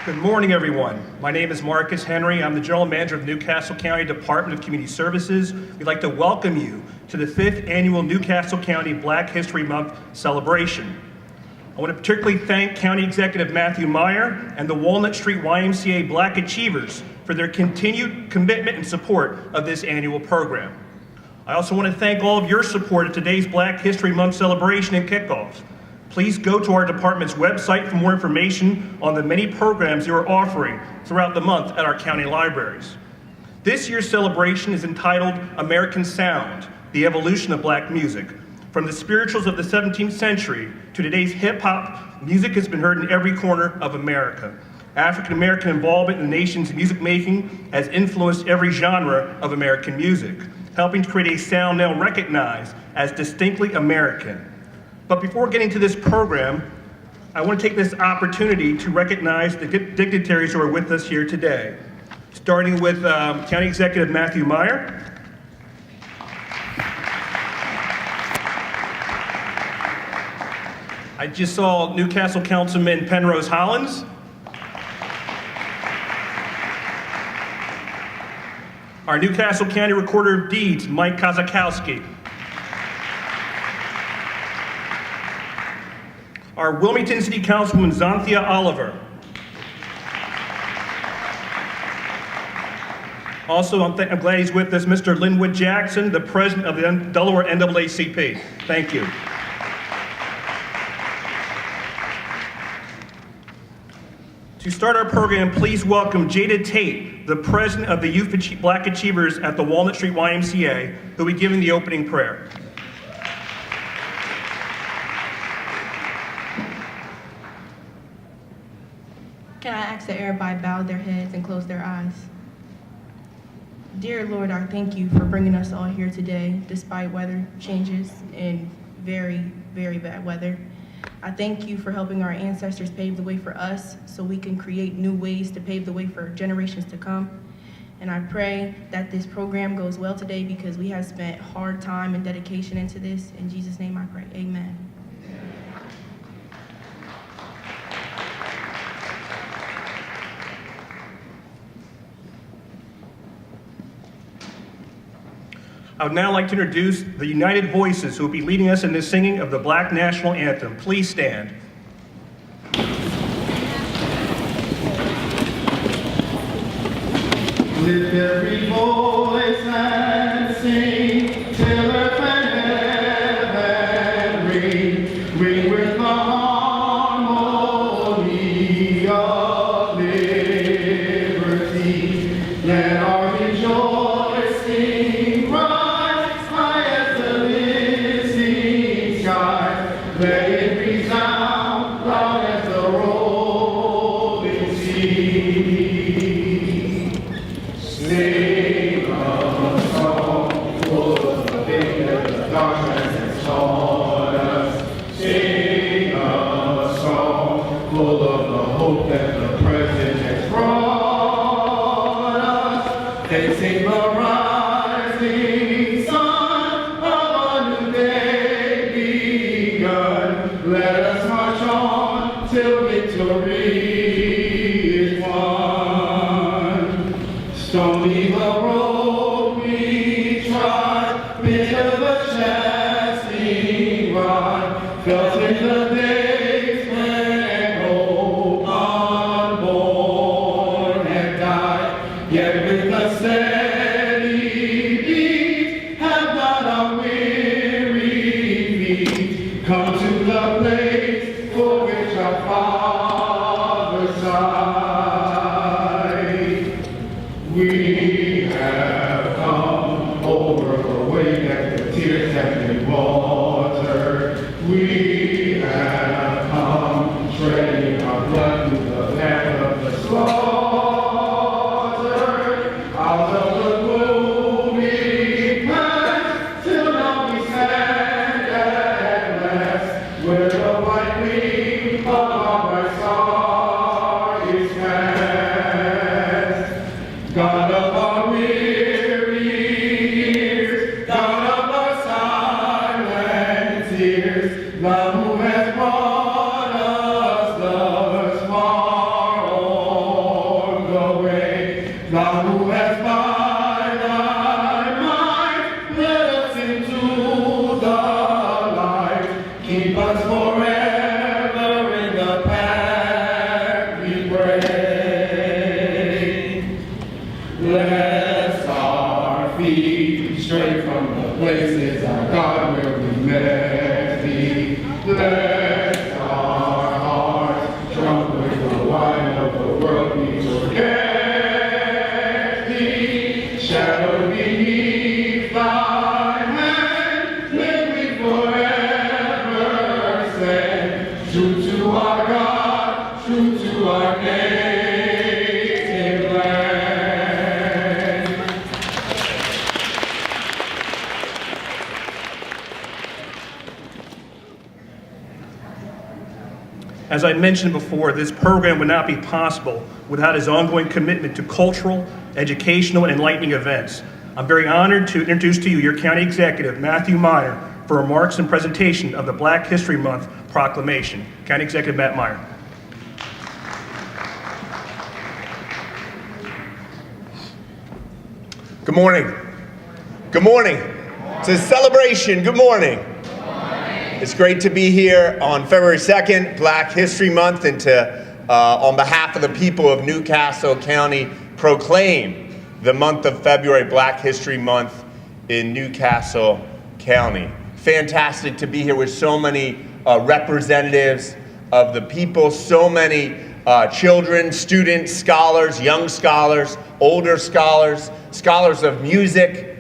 Good morning, everyone. My name is Marcus Henry. I'm the General Manager of Newcastle County Department of Community Services. We'd like to welcome you to the 5th Annual Newcastle County Black History Month celebration. I want to particularly thank County Executive Matthew Meyer and the Walnut St YMCA Black Achievers for their continued commitment and support of this annual program. I also want to thank all of your support at today's Black History Month celebration and kickoff. Please go to our department's website for more information on the many programs you are offering throughout the month at our county libraries. This year's celebration is entitled American Sound, the Evolution of Black Music. From the spirituals of the 17th century to today's hip-hop, music has been heard in every corner of America. African-American involvement in the nation's music making has influenced every genre of American music, helping to create a sound now recognized as distinctly American. But before getting to this program, I want to take this opportunity to recognize the dignitaries who are with us here today, starting with County Executive Matthew Meyer. I just saw Newcastle Councilman Penrose Hollins. Our Newcastle County Recorder of Deeds, Mike Kozakowski. Our Wilmington City Councilwoman, Xanthia Oliver. Also, I'm glad he's with us, Mr. Linwood Jackson, the president of the Delaware NAACP. Thank you. To start our program, please welcome Jada Tate, the president of the Youth Black Achievers at the Walnut St YMCA, who will be giving the opening prayer. Can I ask that everybody bow their heads and close their eyes? Dear Lord, I thank you for bringing us all here today, despite weather changes and very, very bad weather. I thank you for helping our ancestors pave the way for us so we can create new ways to pave the way for generations to come. And I pray that this program goes well today because we have spent hard time and dedication into this. In Jesus' name I pray, amen. I would now like to introduce the United Voices who will be leading us in the singing of the Black National Anthem. Please stand. Lift every voice and sing till earth and heaven ring, ring with the harmony of liberty. Let our rejoicing rise high as the listening sky. Let it resound loud as the rolling sea. Sing a song full of the things that the darkness has taught us. Sing a song full of the hope that the present has brought us. They sing the rising sun of a new day begun. Let us march on till victory is won. Stony the road we trod, bitter the chastening rod, felt in the days when hope unborn had died. Yet with a steady beat, have not our weary feet come to the place for which our fathers sighed. We have come over the way that the tears have been watered. We have come treading our blood through the path of the slaughter. Out of the gloomy past, till now we stand at last, where the white wing of our bright star is cast. God of our weary years, God of our silent tears, love who has brought us thus far on the way, love who has by thy might led us into the light, keep us forever in the path we pray. Bless our feet straight from the places, our God, where we met thee. Bless our hearts drunk with the wine of the world we forget thee. Shadowed beneath thy hand, may we forever stand, true to our God, true to our native land. As I mentioned before, this program would not be possible without his ongoing commitment to cultural, educational, and enlightening events. I'm very honored to introduce to you your County Executive, Matthew Meyer, for remarks and presentation of the Black History Month proclamation. County Executive Matt Meyer. Good morning. Good morning. It's a celebration. Good morning. It's great to be here on February 2nd, Black History Month, and to, on behalf of the people of Newcastle County, proclaim the month of February, Black History Month in Newcastle County. Fantastic to be here with so many representatives of the people, so many children, students, scholars, young scholars, older scholars, scholars of music,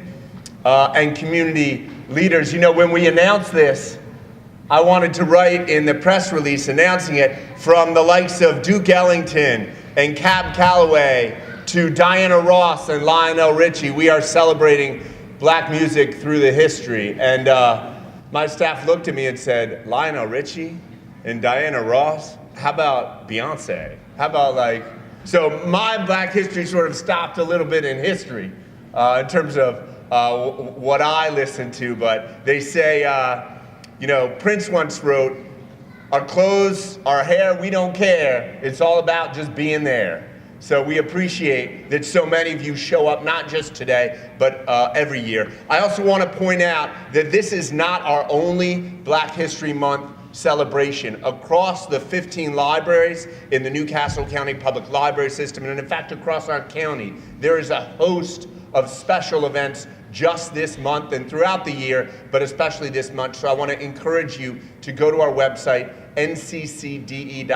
and community leaders. You know, when we announced this, I wanted to write in the press release announcing it from the likes of Duke Ellington and Cab Calloway to Diana Ross and Lionel Richie. We are celebrating Black music through the history. And my staff looked at me and said, Lionel Richie and Diana Ross? How about Beyonce? How about so my Black history sort of stopped a little bit in history in terms of what I listen to, but they say, Prince once wrote, our clothes, our hair, we don't care. It's all about just being there. So we appreciate that so many of you show up, not just today, but every year. I also want to point out that this is not our only Black History Month celebration. Across the 15 libraries in the Newcastle County Public Library System, and in fact across our county, there is a host of special events just this month and throughout the year, but especially this month. So I want to encourage you to go to our website, nccde.org,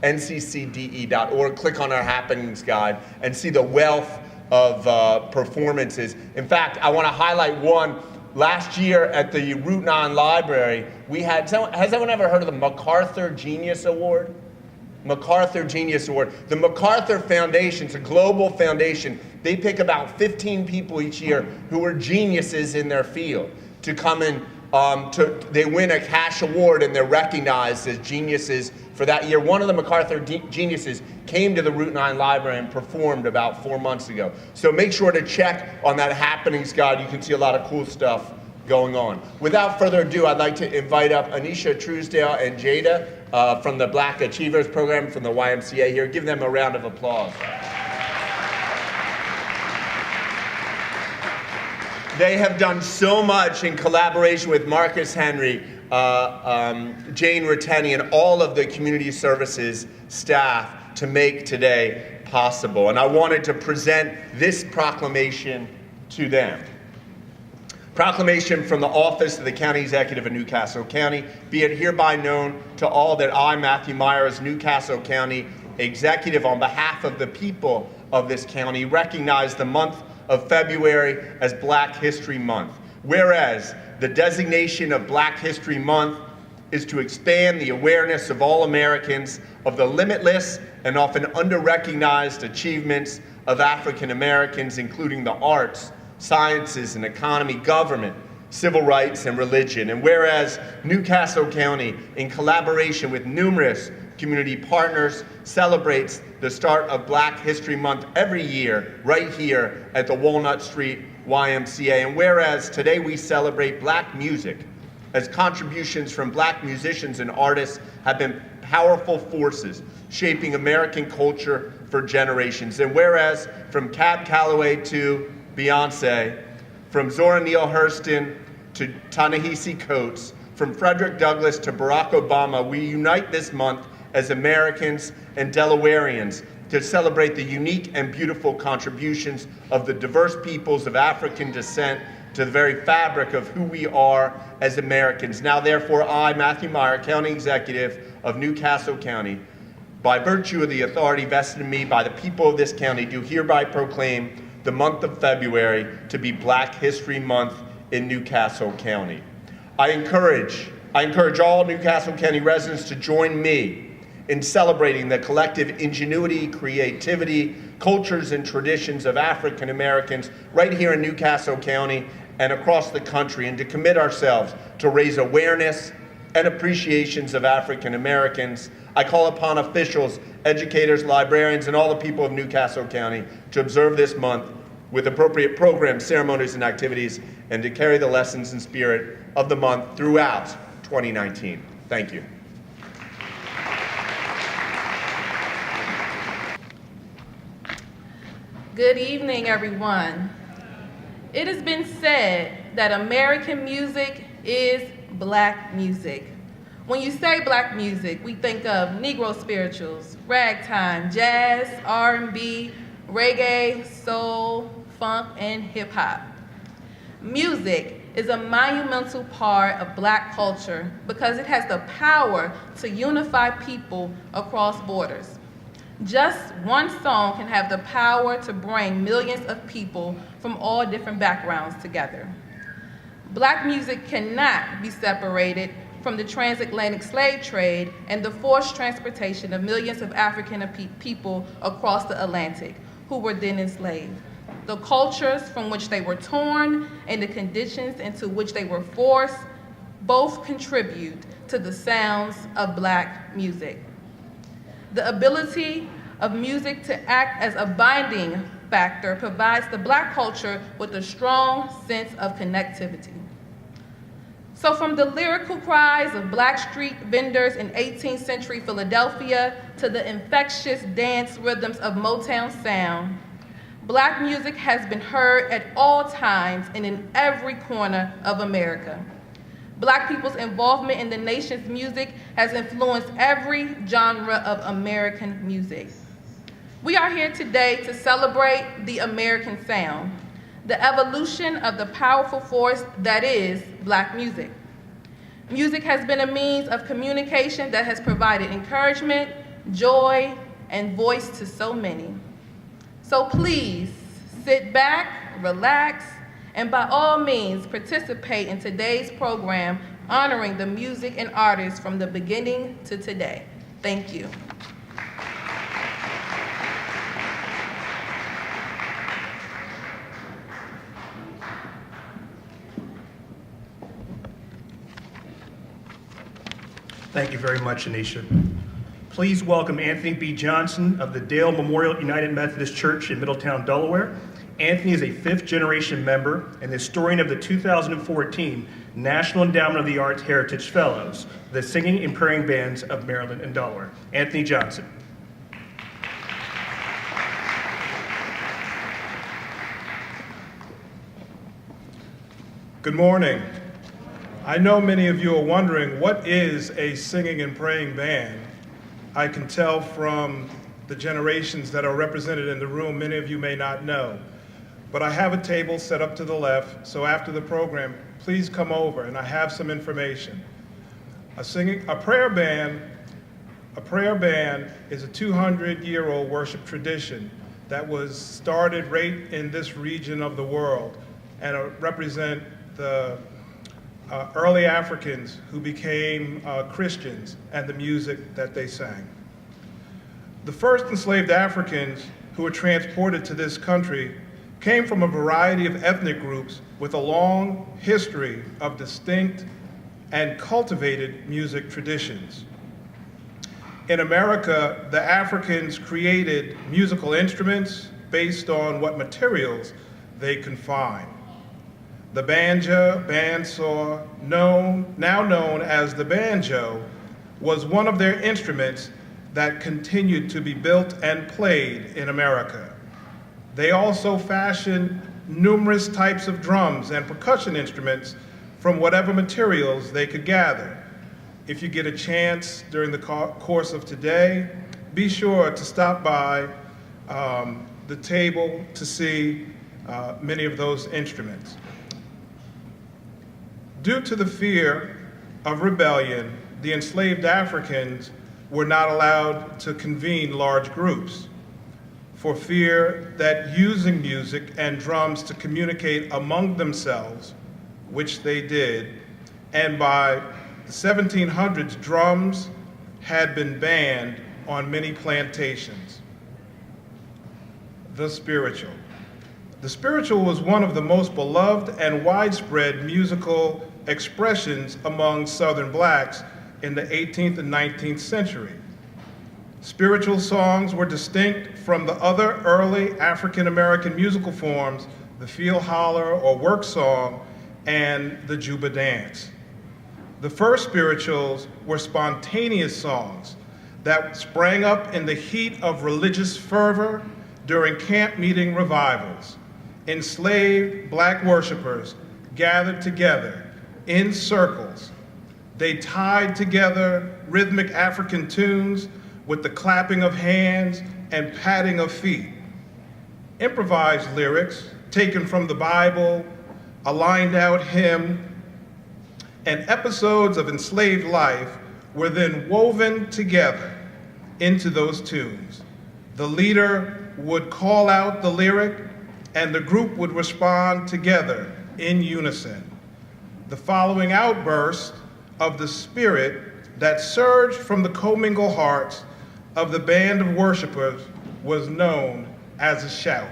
nccde.org, click on our happenings guide, and see the wealth of performances. In fact, I want to highlight one. Last year at the Route 9 Library, we had, has anyone ever heard of the MacArthur Genius Award? MacArthur Genius Award. The MacArthur Foundation, it's a global foundation. They pick about 15 people each year who are geniuses in their field to come in. They win a cash award and they're recognized as geniuses for that year. One of the MacArthur geniuses came to the Route 9 Library and performed about 4 months ago. So make sure to check on that happenings guide. You can see a lot of cool stuff going on. Without further ado, I'd like to invite up Anisha Truesdale and Jada from the Black Achievers Program from the YMCA here. Give them a round of applause. They have done so much in collaboration with Marcus Henry, Jane Ratteni, and all of the community services staff to make today possible. And I wanted to present this proclamation to them. Proclamation from the Office of the County Executive of Newcastle County. Be it hereby known to all that I, Matthew Meyer, as Newcastle County Executive, on behalf of the people of this county, recognize the month of February as Black History Month. Whereas the designation of Black History Month is to expand the awareness of all Americans of the limitless and often under-recognized achievements of African Americans, including the arts, sciences and economy, government, civil rights, and religion. And whereas Newcastle County, in collaboration with numerous community partners, celebrates the start of Black History Month every year right here at the Walnut St YMCA. And whereas today we celebrate Black music, as contributions from Black musicians and artists have been powerful forces shaping American culture for generations. And whereas from Cab Calloway to Beyonce, from Zora Neale Hurston to Ta-Nehisi Coates, from Frederick Douglass to Barack Obama, we unite this month as Americans and Delawareans to celebrate the unique and beautiful contributions of the diverse peoples of African descent to the very fabric of who we are as Americans. Now, therefore, I, Matthew Meyer, County Executive of Newcastle County, by virtue of the authority vested in me by the people of this county, do hereby proclaim the month of February to be Black History Month in Newcastle County. I encourage all Newcastle County residents to join me in celebrating the collective ingenuity, creativity, cultures, and traditions of African Americans right here in Newcastle County and across the country, and to commit ourselves to raise awareness and appreciations of African Americans. I call upon officials, educators, librarians, and all the people of Newcastle County to observe this month with appropriate programs, ceremonies, and activities, and to carry the lessons and spirit of the month throughout 2019. Thank you. Good evening, everyone. It has been said that American music is Black music. When you say Black music, we think of Negro spirituals, ragtime, jazz, R&B, reggae, soul, funk, and hip hop. Music is a monumental part of Black culture because it has the power to unify people across borders. Just one song can have the power to bring millions of people from all different backgrounds together. Black music cannot be separated from the transatlantic slave trade and the forced transportation of millions of African people across the Atlantic who were then enslaved. The cultures from which they were torn and the conditions into which they were forced both contribute to the sounds of Black music. The ability of music to act as a binding factor provides the Black culture with a strong sense of connectivity. So from the lyrical cries of Black street vendors in 18th century Philadelphia to the infectious dance rhythms of Motown sound, Black music has been heard at all times and in every corner of America. Black people's involvement in the nation's music has influenced every genre of American music. We are here today to celebrate the American sound, the evolution of the powerful force that is Black music. Music has been a means of communication that has provided encouragement, joy, and voice to so many. So please sit back, relax, and by all means participate in today's program honoring the music and artists from the beginning to today. Thank you. Thank you very much, Anisha. Please welcome Anthony B. Johnson of the Dale Memorial United Methodist Church in Middletown, Delaware. Anthony is a fifth-generation member and historian of the 2014 National Endowment of the Arts Heritage Fellows, the Singing and Praying Bands of Maryland and Delaware. Anthony Johnson. Good morning. I know many of you are wondering, what is a singing and praying band? I can tell from the generations that are represented in the room, many of you may not know. But I have a table set up to the left, so after the program, please come over and I have some information. A prayer band is a 200-year-old worship tradition that was started right in this region of the world and represent the early Africans who became Christians and the music that they sang. The first enslaved Africans who were transported to this country came from a variety of ethnic groups with a long history of distinct and cultivated music traditions. In America, the Africans created musical instruments based on what materials they could find. The bandsaw, now known as the banjo, was one of their instruments that continued to be built and played in America. They also fashioned numerous types of drums and percussion instruments from whatever materials they could gather. If you get a chance during the course of today, be sure to stop by the table to see many of those instruments. Due to the fear of rebellion, the enslaved Africans were not allowed to convene large groups for fear that using music and drums to communicate among themselves, which they did, and by the 1700s, drums had been banned on many plantations. The spiritual. The spiritual was one of the most beloved and widespread musical expressions among Southern Blacks in the 18th and 19th century. Spiritual songs were distinct from the other early African American musical forms, the field holler or work song, and the Juba dance. The first spirituals were spontaneous songs that sprang up in the heat of religious fervor during camp meeting revivals. Enslaved Black worshipers gathered together in circles. They tied together rhythmic African tunes with the clapping of hands and patting of feet. improvised lyrics taken from the Bible, a lined out hymn, and episodes of enslaved life were then woven together into those tunes. The leader would call out the lyric, and the group would respond together in unison. The following outburst of the spirit that surged from the commingled hearts of the band of worshipers was known as a shout.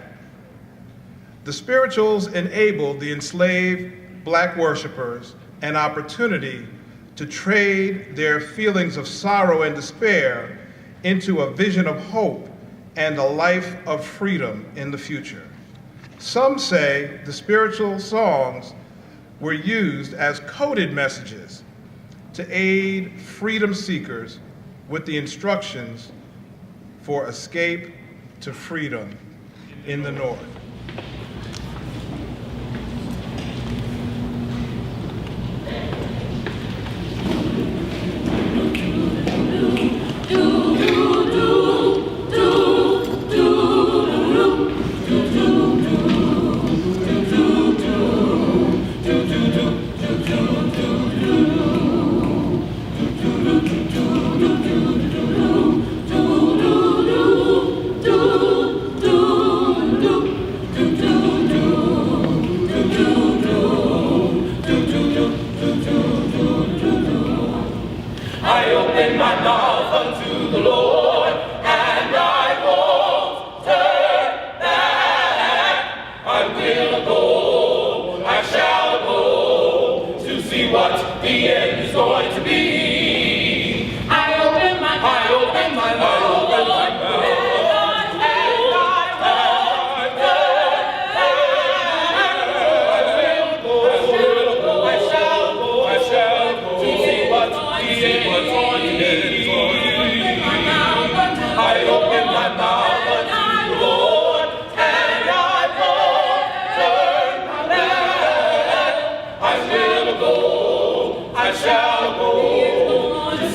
The spirituals enabled the enslaved Black worshipers an opportunity to trade their feelings of sorrow and despair into a vision of hope and a life of freedom in the future. Some say the spiritual songs were used as coded messages to aid freedom seekers with the instructions for escape to freedom in the North. I open my mouth unto the Lord, and I won't turn back. I will go, I shall go, to see what the end is going to be. I open my mouth, I open my mouth,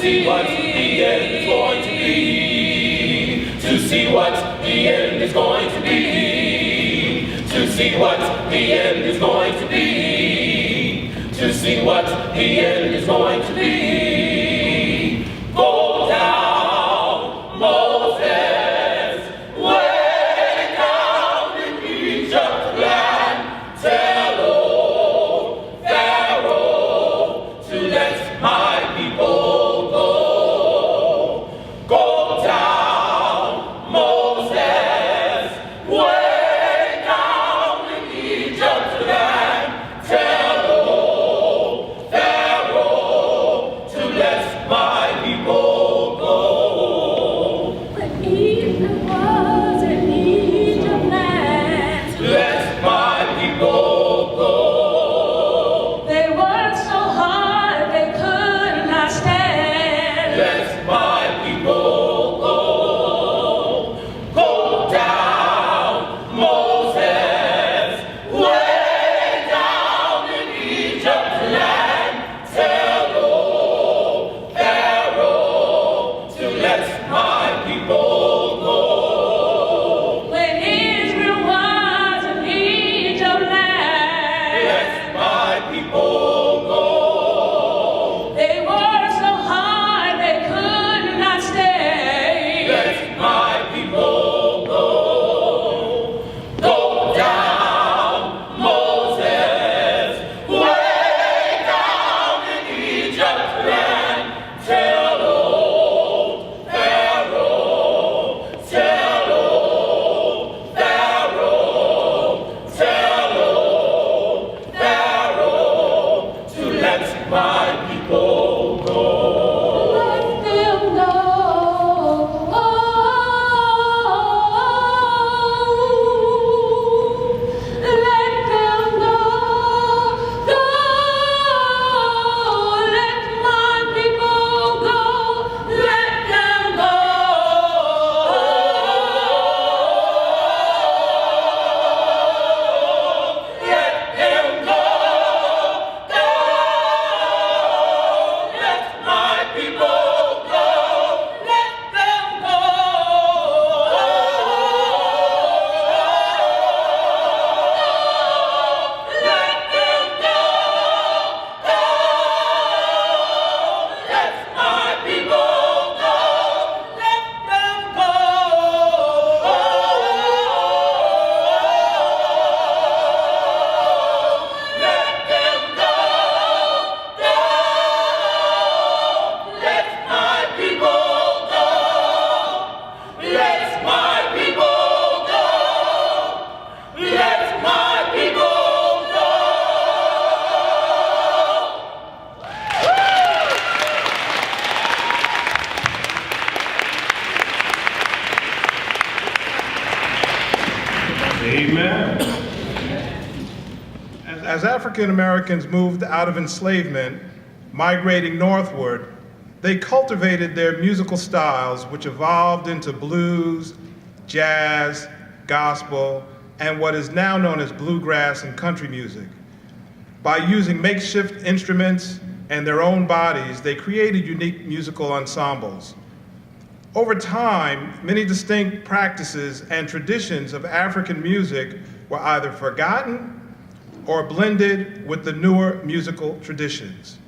see what the end is going to be, to see what the end is going to be, to see what the end is going to be, to see what the end is going to be. Go down, Moses, way down in Egypt land, tell old Pharaoh to let my people to Amen. As African Americans moved out of enslavement, migrating northward, they cultivated their musical styles, which evolved into blues, jazz, gospel, and what is now known as bluegrass and country music. By using makeshift instruments and their own bodies, they created unique musical ensembles. Over time, many distinct practices and traditions of African music were either forgotten or blended with the newer musical traditions.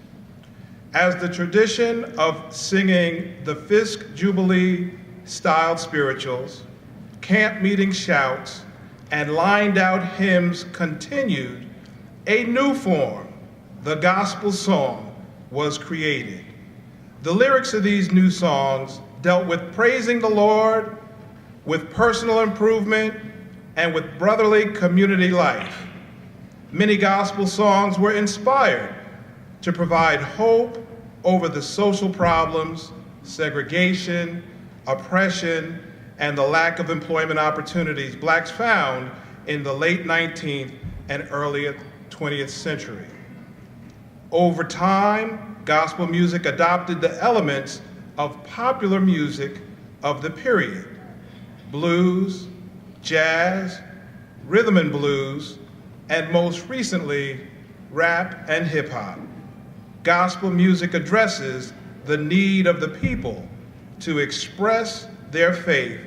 As the tradition of singing the Fisk Jubilee styled spirituals, camp meeting shouts, and lined out hymns continued, a new form, the gospel song, was created. The lyrics of these new songs dealt with praising the Lord, with personal improvement, and with brotherly community life. Many gospel songs were inspired to provide hope over the social problems, segregation, oppression, and the lack of employment opportunities blacks found in the late 19th and early 20th century. Over time, gospel music adopted the elements of popular music of the period: blues, jazz, rhythm and blues, and most recently, rap and hip hop. Gospel music addresses the need of the people to express their faith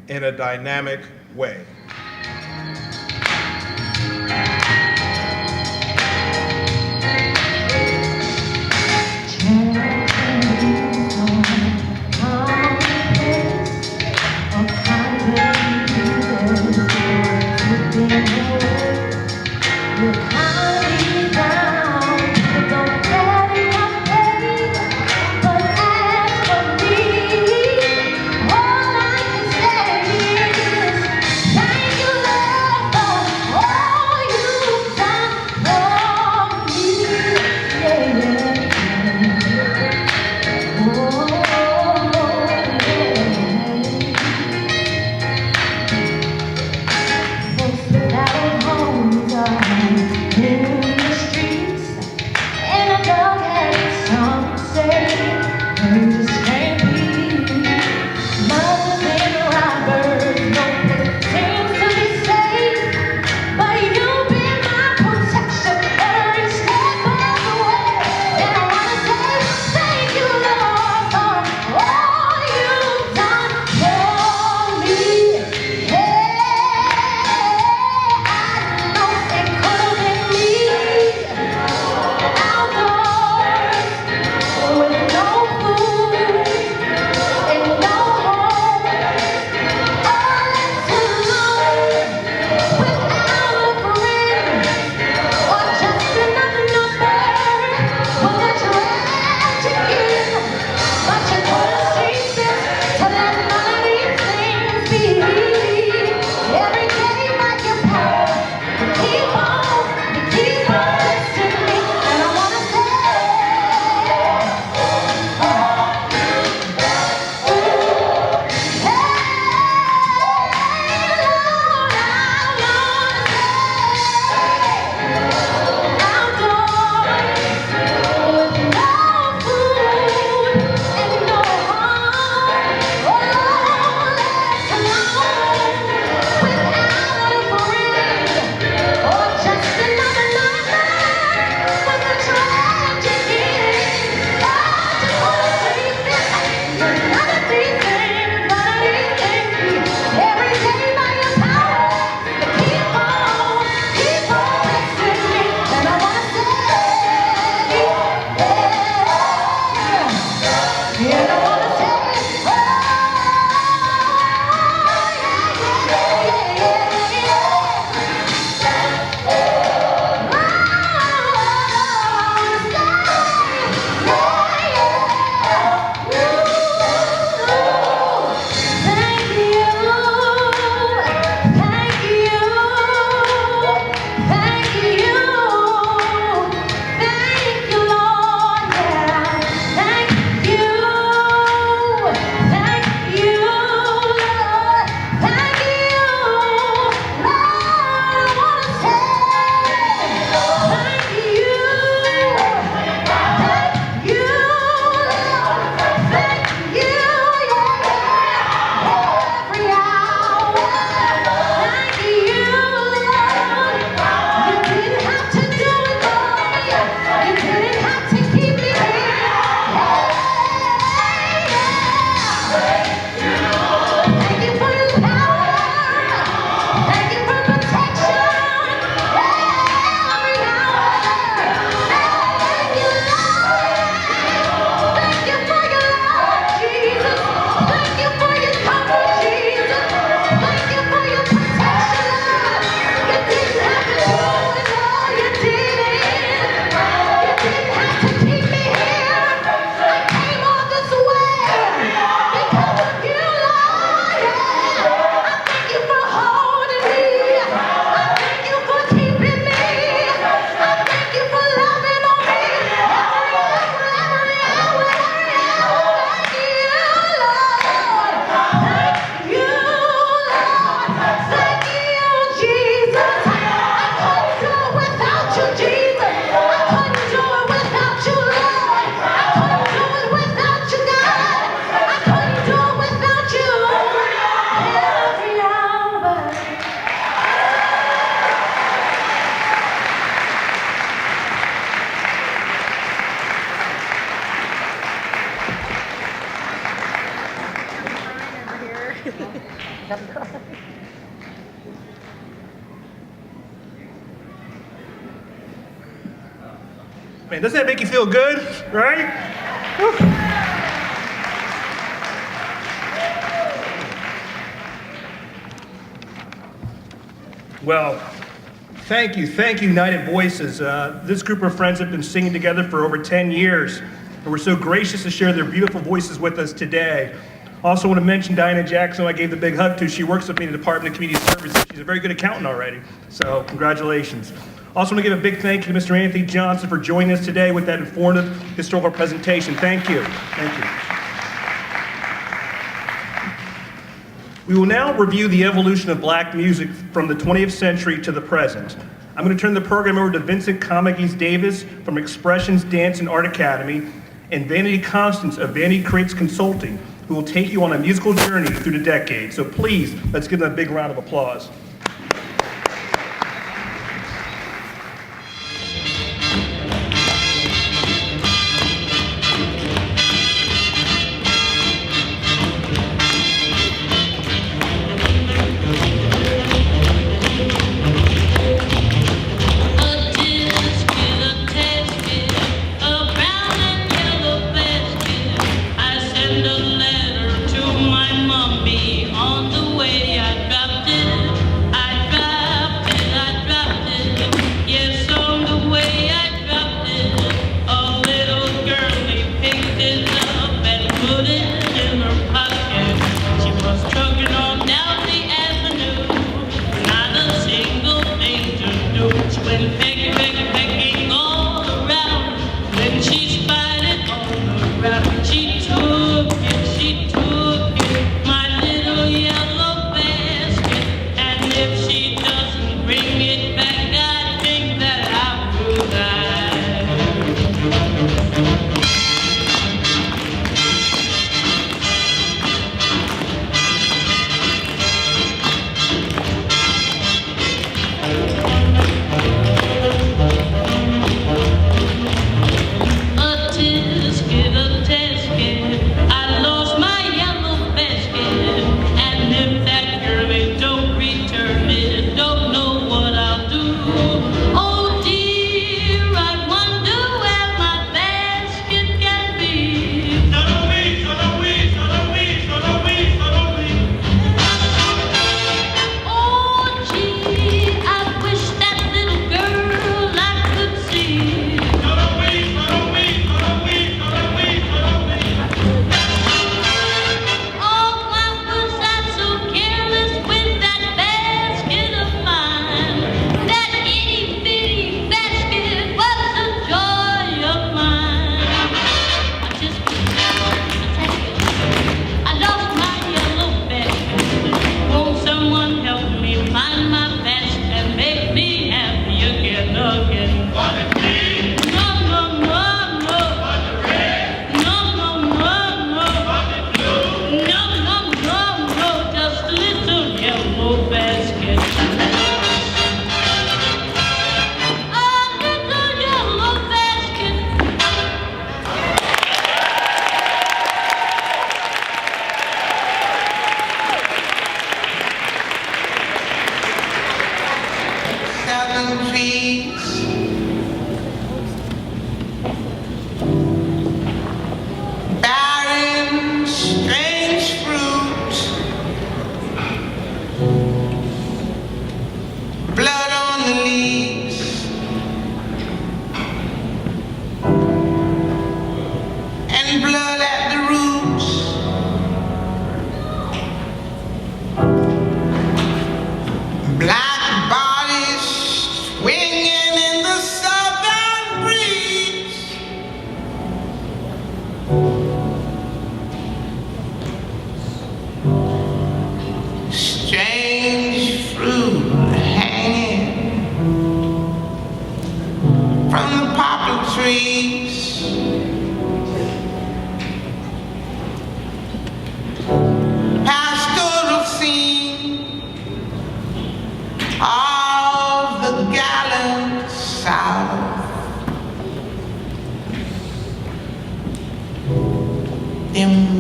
in a dynamic way. All I can say is Man, doesn't that make you feel good, right? Whew. Well, thank you, United Voices. This group of friends have been singing together for over 10 years, and we're so gracious to share their beautiful voices with us today. Also want to mention Diana Jackson, who I gave the big hug to. She works with me in the Department of Community Services. She's a very good accountant already, so congratulations. Also want to give a big thank you to Mr. Anthony Johnson for joining us today with that informative historical presentation. Thank you. Thank you. We will now review the evolution of black music from the 20th century to the present. I'm going to turn the program over to Vincent Comegys Davis from Expressions Dance and Art Academy and Vanity Constance of Vanity Creates Consulting, who will take you on a musical journey through the decades. So please, let's give them a big round of applause. On the way I dropped them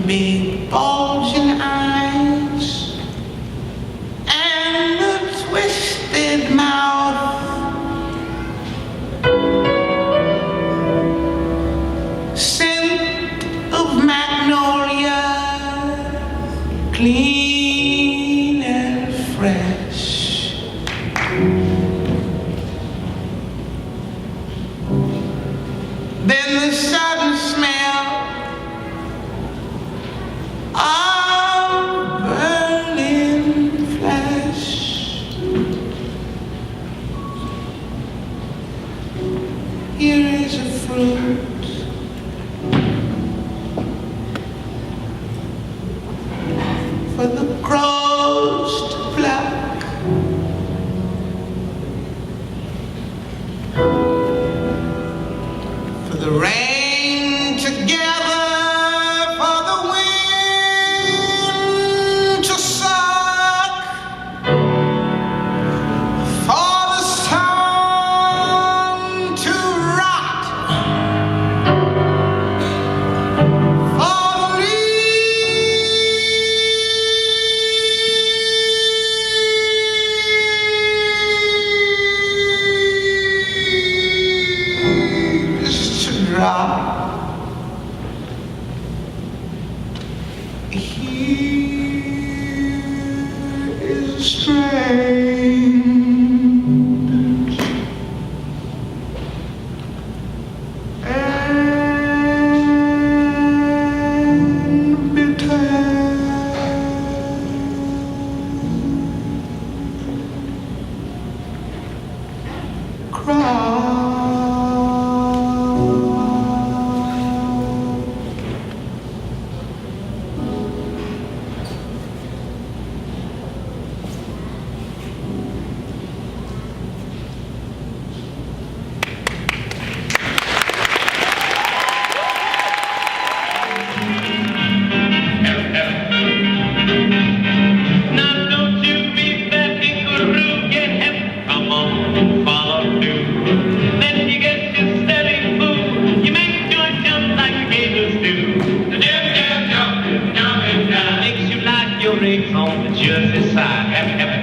big bulging eyes and the twisted mouth. here is a fruit for the crows to pluck. For the rain to gather, for the wind to suck, for the sun to rot, for the leaves to drop. Here is strange and bitter cry. Now don't you be begging Guru, get him, come on, follow through. Then you get your steady food, you make your jump like the gators do. The jump, jump, jumping, jumping down makes you like your eggs on the Jersey side. Heaven, heaven,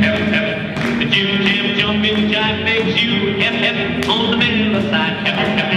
heaven, heaven. The jim, jim, jumping jive makes you heaven, heaven on the middle side. Heaven, heaven.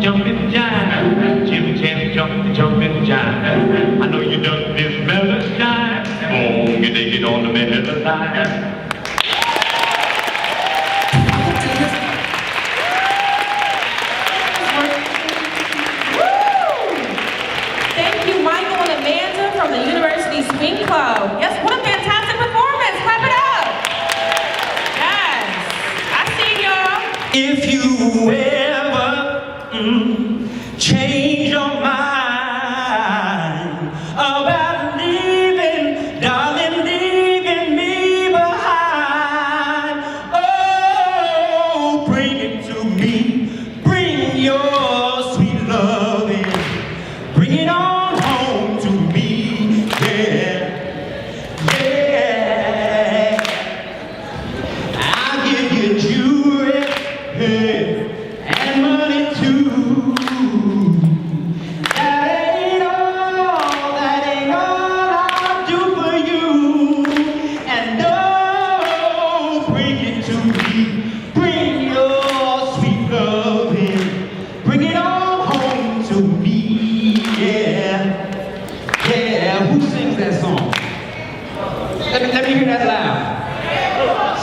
Jumping jive, Jim Jam jumping jive. I know you done this mellow jive. Oh, you dig it on the mellow side. Thank you, Michael and Amanda from the University Swing Club. Yes, what a fantastic performance. Clap it up. Yes, I see y'all. If you ever change your mind about leaving, darling, leaving me behind, oh, bring it to me, bring your sweet loving, bring it on home to me, yeah, yeah. I'll give you jewelry, hey, and money too. That ain't all I'll do for you. And oh, bring it to me, bring your sweet love in, bring it all home to me, yeah, yeah. Who sings that song? Let me hear that loud.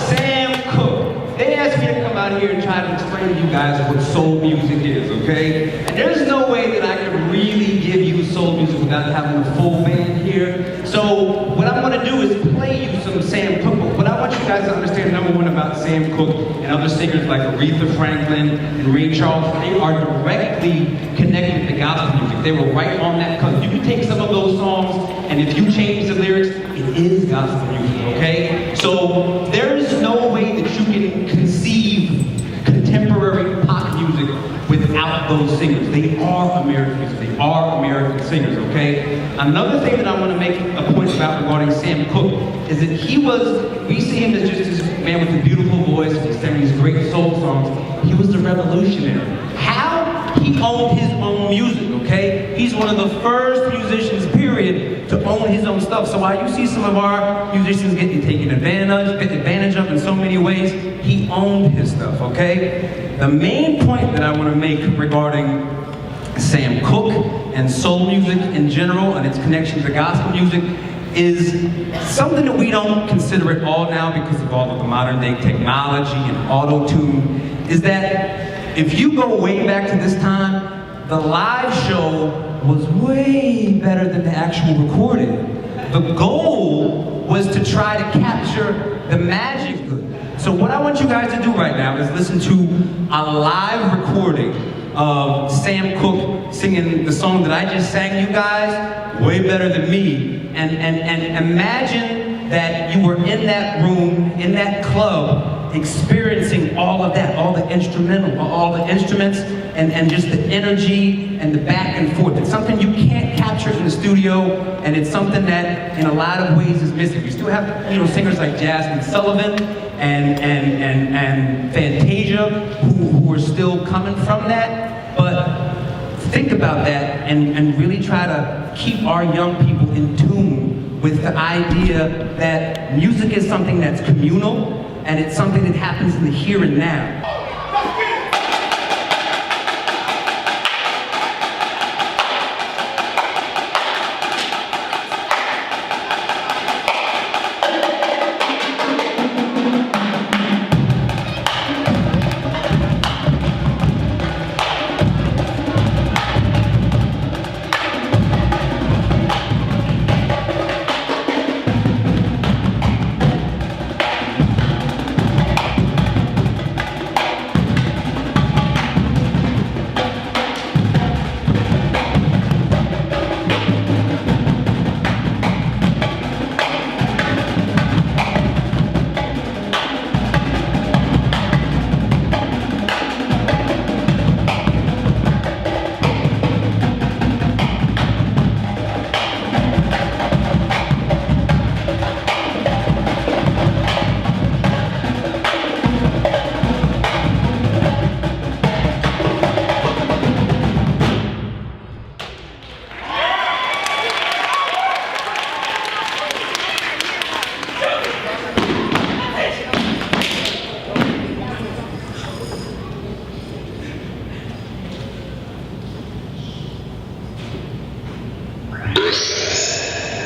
Sam Cooke. They asked me to come out here and try to explain to you guys what soul music is, okay? And there's no way that I can really give you soul music without having a full band here. So what I'm gonna do is play you some Sam Cooke. But what I want you guys to understand, number one, about Sam Cooke and other singers like Aretha Franklin and Ray Charles, they are directly connected to gospel music. They were right on that cusp. You can take some of those songs, and if you change the lyrics, it is gospel music, okay? So there is no way that you can conceive contemporary about those singers. They are Americans. They are American singers, okay? Another thing that I want to make a point about regarding Sam Cooke is that we see him as just this man with a beautiful voice, and he's singing these great soul songs. He was the revolutionary. How? He owned his own music, okay? He's one of the first musicians, period, to own his own stuff. So while you see some of our musicians getting taken advantage of in so many ways, he owned his stuff, okay? The main point that I want to make regarding Sam Cooke and soul music in general and its connection to gospel music is something that we don't consider at all now because of all of the modern day technology and auto-tune, is that if you go way back to this time, the live show was way better than the actual recording. The goal was to try to capture the magic of it. So what I want you guys to do right now is listen to a live recording of Sam Cooke singing the song that I just sang you guys, way better than me. And imagine that you were in that room, in that club, experiencing all of that, all the instruments, and just the energy and the back and forth. It's something you can't capture in the studio, and it's something that in a lot of ways is missing. We still have, singers like Jasmine Sullivan and Fantasia who are still coming from that, but think about that and really try to keep our young people in tune with the idea that music is something that's communal and it's something that happens in the here and now.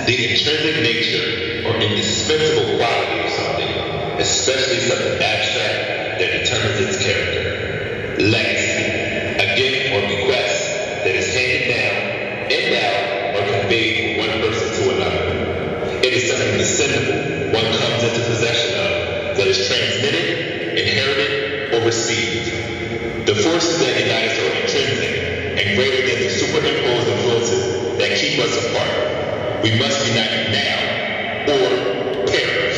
The intrinsic nature or indispensable quality of something, especially something abstract, that determines its character. Legacy, a gift or bequest that is handed down, endowed, or conveyed from one person to another. It is something descendable one comes into possession of, that is transmitted, inherited, or received. The forces that unite us are intrinsic and greater than the superimposed influences that keep us apart. We must unite now or perish.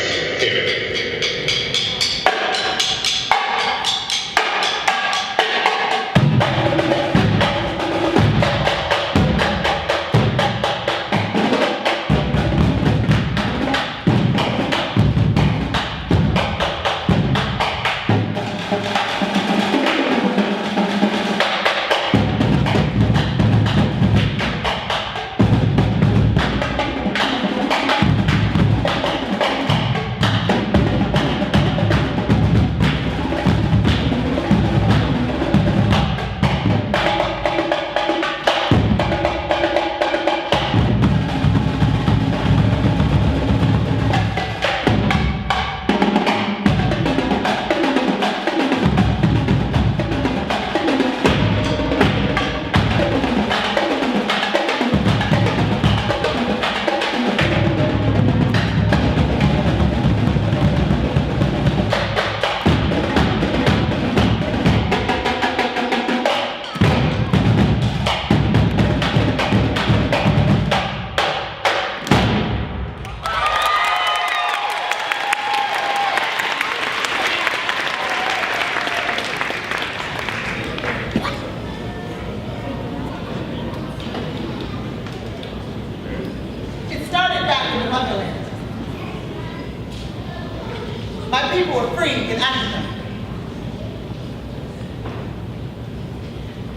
my people were free in Africa.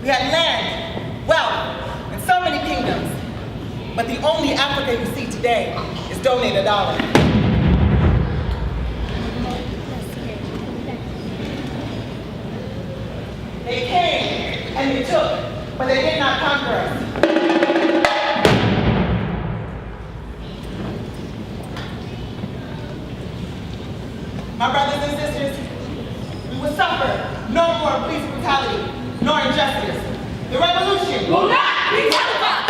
We had land, wealth, and so many kingdoms. But the only Africa you see today is donate a dollar. They came and they took, but they did not conquer us. My brothers and sisters, we will suffer no more police brutality, nor injustice. The revolution will not be televised.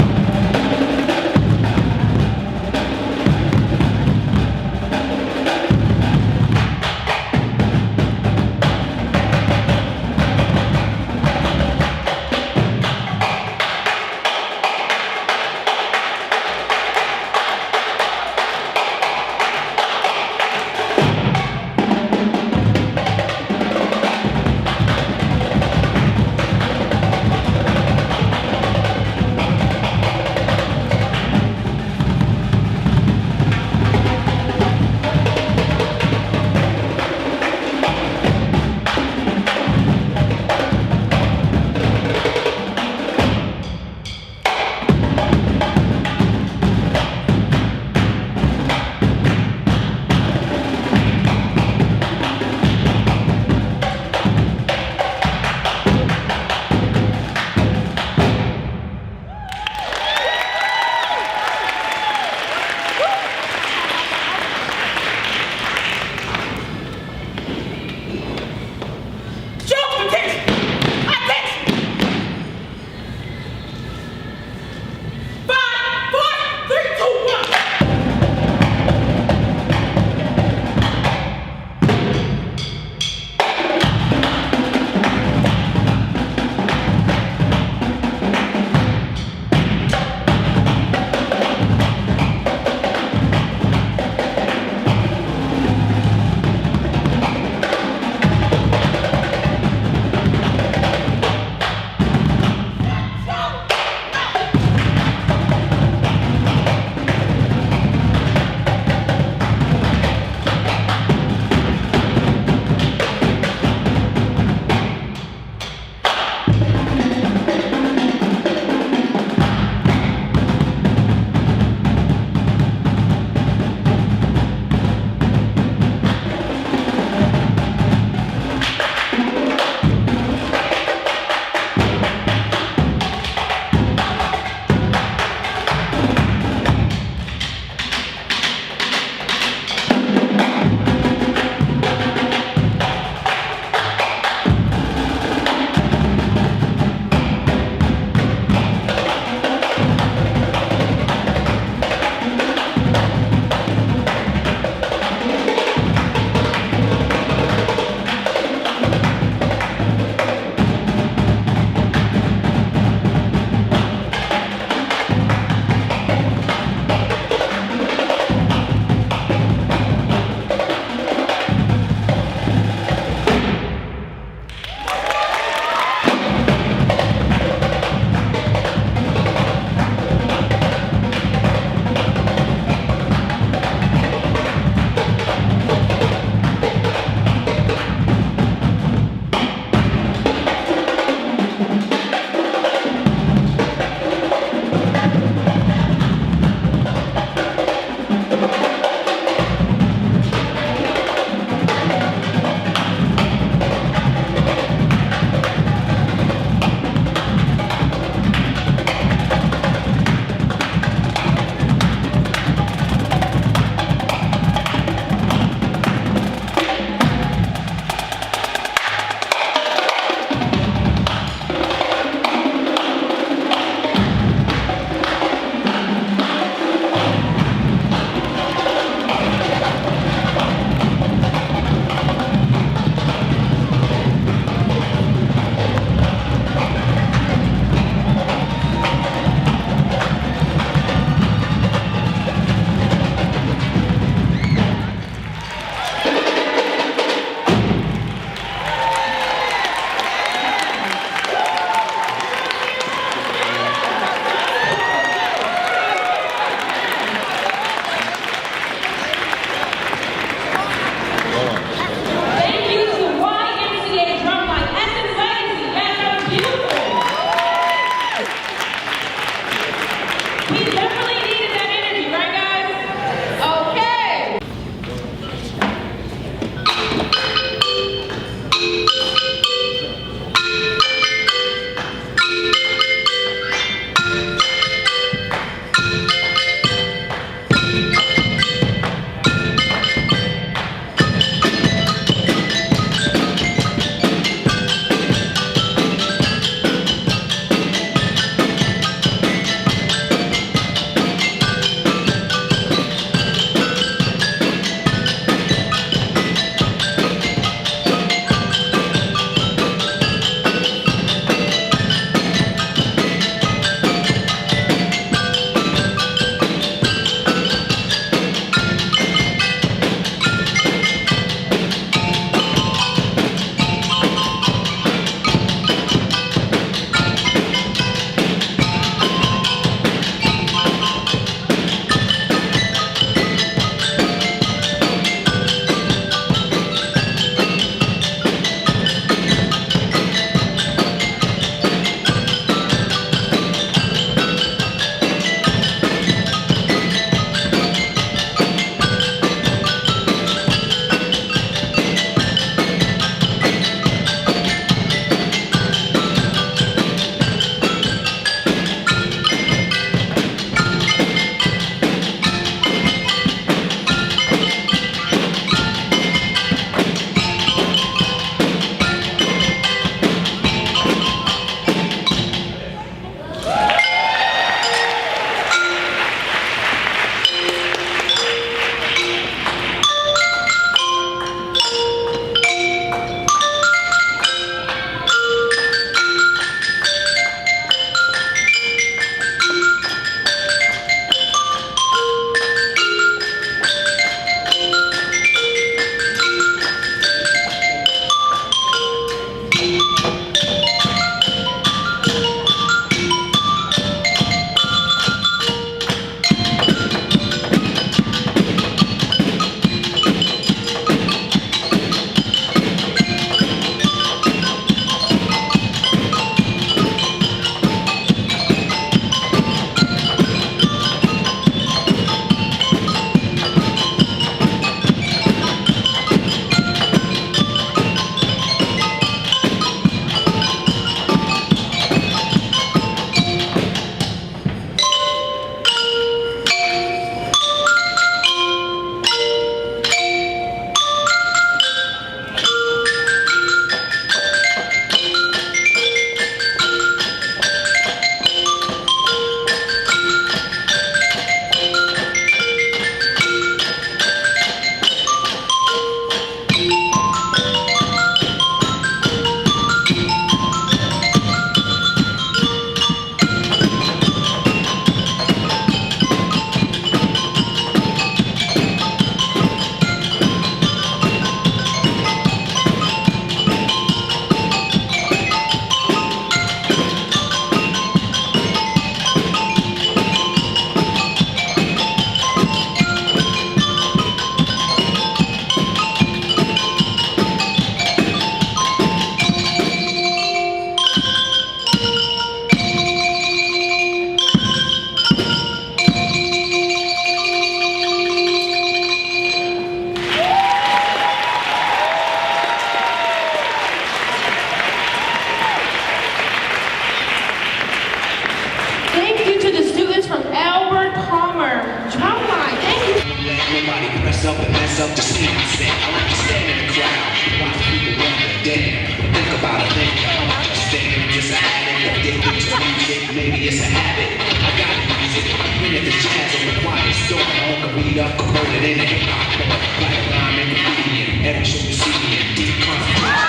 it's a habit. I gotta use it. Even if it's jazz or the quiet storm, I can read up, converted in a hip hop form. Like a rhyme in graffiti, every show you see me in deep concentration.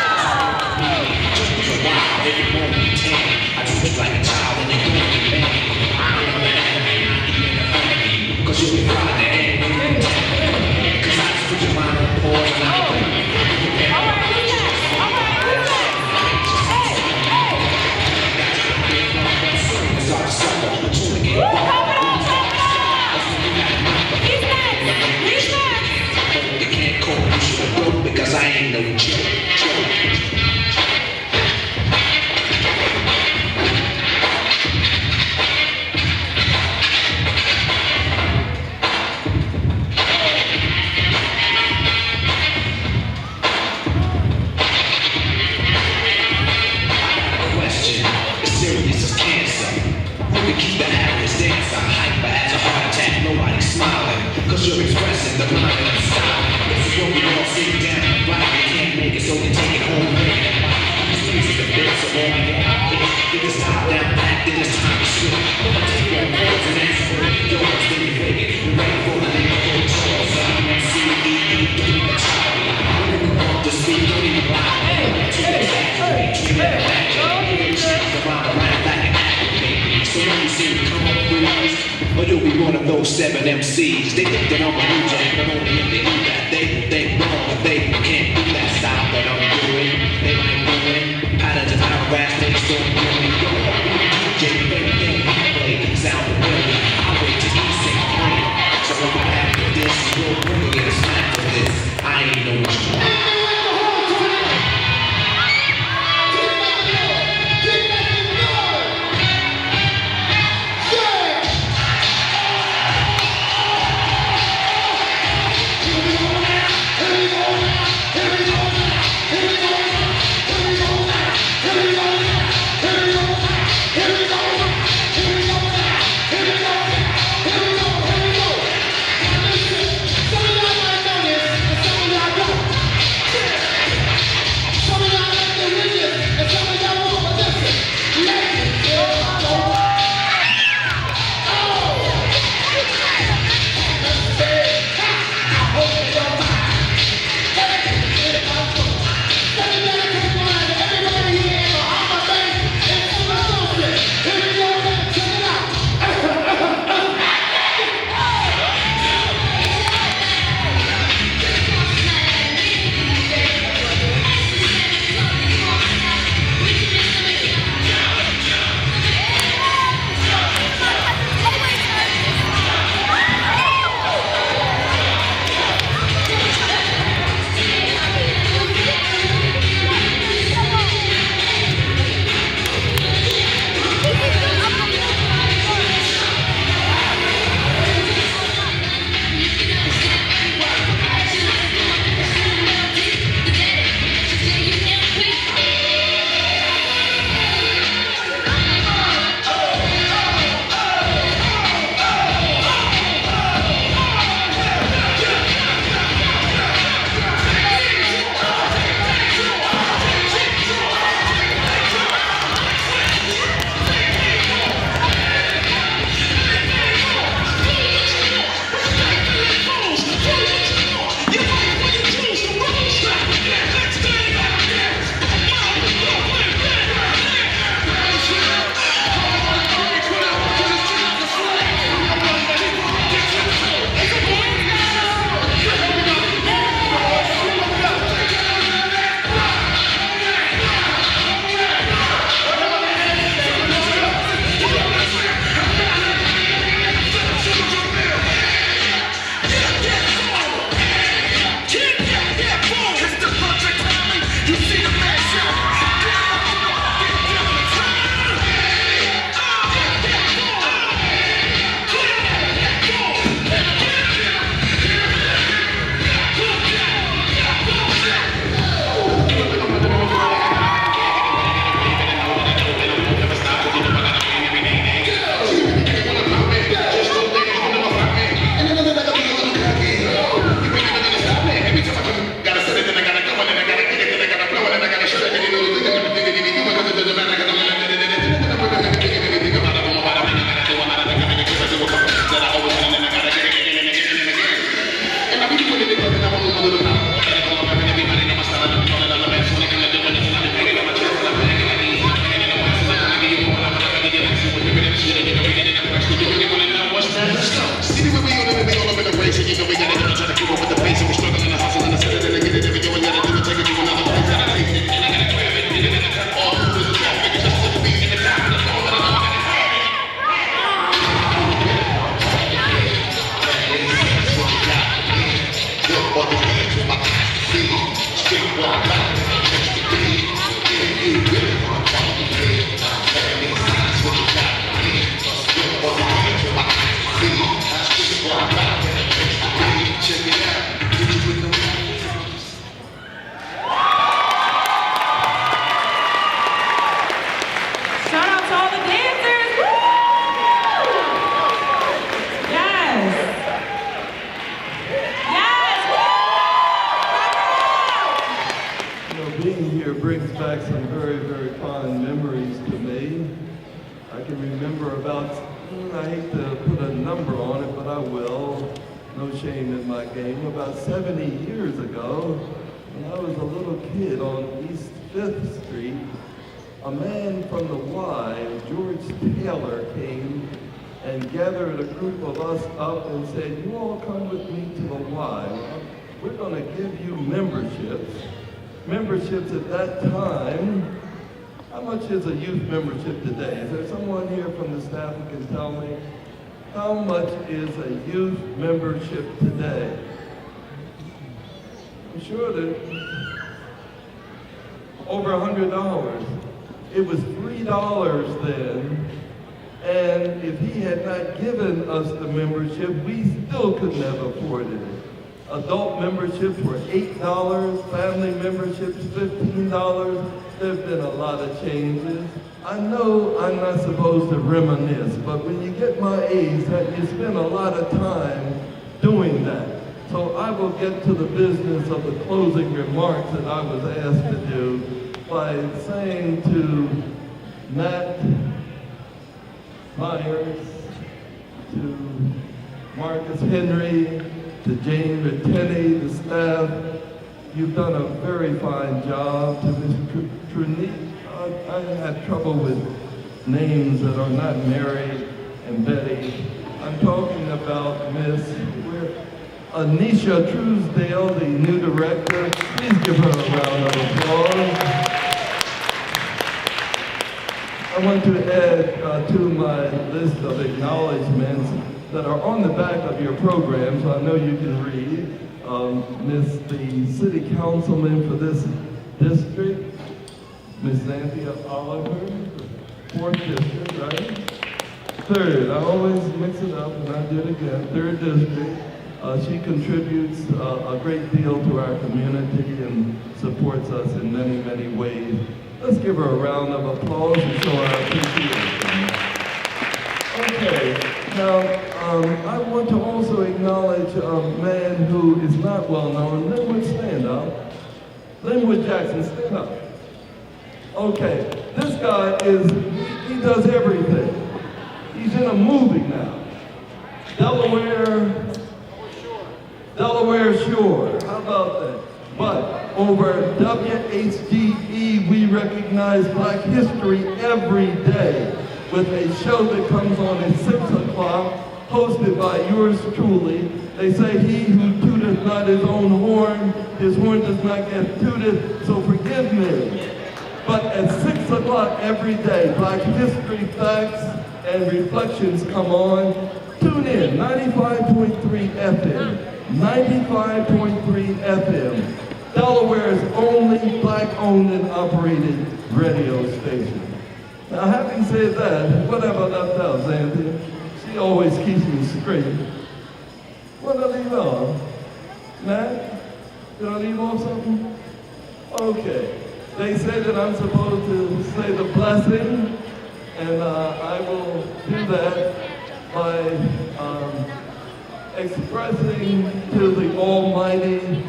Just for a while, every moment you take, I just look like a child and you're going to be mad. I don't know that I ain't even a family, cause you'll be proud that ain't really cause I just put your mind on pause and I don't know. Because I ain't no joke. Question, as serious as cancer. Who can keep the average dancer hyper as a heart attack? Nobody's smiling, cause you're expressing the mind and the style. This is what we all sit down. Right, you can't make it, so you take it home. This is the bit, so all I got is get this top down, back, then it's time to switch. I'ma take your words and answer yours, then you fake it. You're ready for the neighborhood chores. YMCA, doing the child. When you want to speak, don't even lie. To the exaggerate, treat it back. The mind around like an activate. So when you see me come up with us, or you'll be one of those 7 MCs. They think that I'm a new jack, but only if they do that. They think wrong, but they can't do that style that I'm doing. They might ruin patterns and paragraphs, they still doing. Yo, DJ, everything I play sound familiar. I wait till he sing plain. So if I have this, you'll really get a smack for this. I ain't no joke. Shout out to all the dancers. Woo! Yes. Yes. You know, being here brings back some very, very fond memories to me. I can remember about, I hate to put a number on it, but I will. No shame in my game. About 70 years ago, when I was a little kid on East 5th Street, a man from the Y, George Taylor, came and gathered a group of us up and said, you all come with me to the Y. We're going to give you memberships. Memberships at that time, how much is a youth membership today? Is there someone here from the staff who can tell me? How much is a youth membership today? I'm sure that over $100. It was $3 then, and if he had not given us the membership, we still couldn't have afforded it. Adult memberships were $8, family memberships $15. There have been a lot of changes. I know I'm not supposed to reminisce, but when you get my age, you spend a lot of time doing that. So I will get to the business of the closing remarks that I was asked to do by saying to Matt Myers, to Marcus Henry, to Jane Ritteni, the staff, you've done a very fine job. To Ms. Trunique, I had trouble with names that are not Mary and Betty. I'm talking about Miss Anisha Truesdale, the new director. Please give her a round of applause. I want to add to my list of acknowledgments that are on the back of your program, so I know you can read. The city councilman for this district, Ms. Xanthia Oliver, 4th district, right? 3rd, I always mix it up and I do it again, 3rd district. She contributes a great deal to our community and supports us in many, many ways. Let's give her a round of applause and show our appreciation. Okay, now I want to also acknowledge a man who is not well known. Linwood, stand up. Linwood Jackson, stand up. Okay, this guy he does everything. He's in a movie now. Delaware Shore, how about that? But over WHGE, we recognize Black history every day with a show that comes on at 6 o'clock, hosted by yours truly. They say he who tooteth not his own horn, his horn does not get tooted, so forgive me. But at 6 o'clock every day, Black history facts and reflections come on. Tune in, 95.3 FM, 95.3 FM. Delaware's only Black-owned and operated radio station. Now, having said that, what have I left out, Xanthia? She always keeps me straight. What did I leave off? Matt? Did I leave off something? Okay. They say that I'm supposed to say the blessing, and I will do that by expressing to the Almighty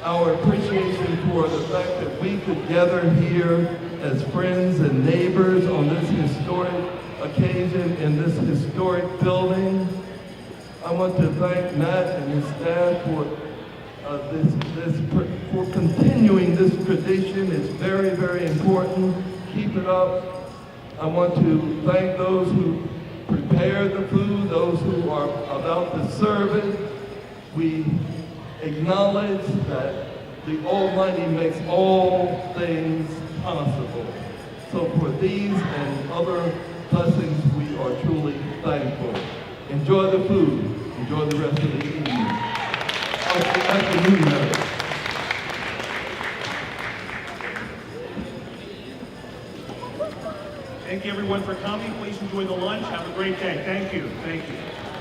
our appreciation for the fact that we could gather here as friends and neighbors on this historic occasion in this historic building. I want to thank Matt and his staff for for continuing this tradition. It's very, very important. Keep it up. I want to thank those who prepare the food, those who are about to serve it. We acknowledge that the Almighty makes all things possible. So for these and other blessings, we are truly thankful. Enjoy the food. Enjoy the rest of the evening. Happy New Year. Thank you everyone for coming. Please enjoy the lunch. Have a great day. Thank you. Thank you.